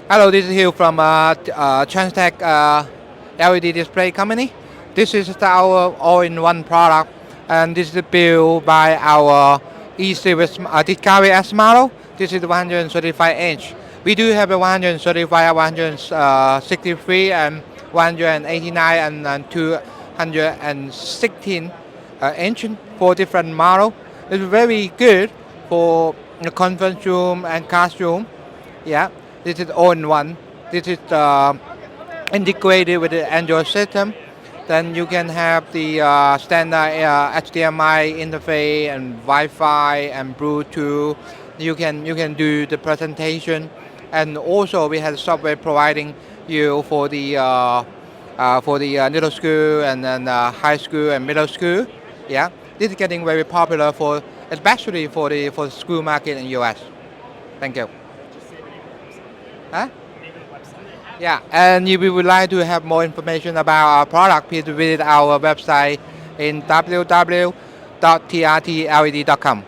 Hello, this is Hugh from Transtech LED display company. This is our all-in-one product, and this is built by our E-Series Discovery S model. This is 135 inch. We do have a 135, 163, and 189 and 216 inch for different model. It's very good for the conference room and classroom. Yeah, this is all in one. This is integrated with the Android system. Then you can have the standard HDMI interface and Wi-Fi and Bluetooth. You can do the presentation, and also we have software providing you for the middle school and then high school and middle school. Yeah, this is getting very popular for especially for the school market in US. Thank you. Huh? Yeah, and if you would like to have more information about our product, please visit our website in www.trtled.com.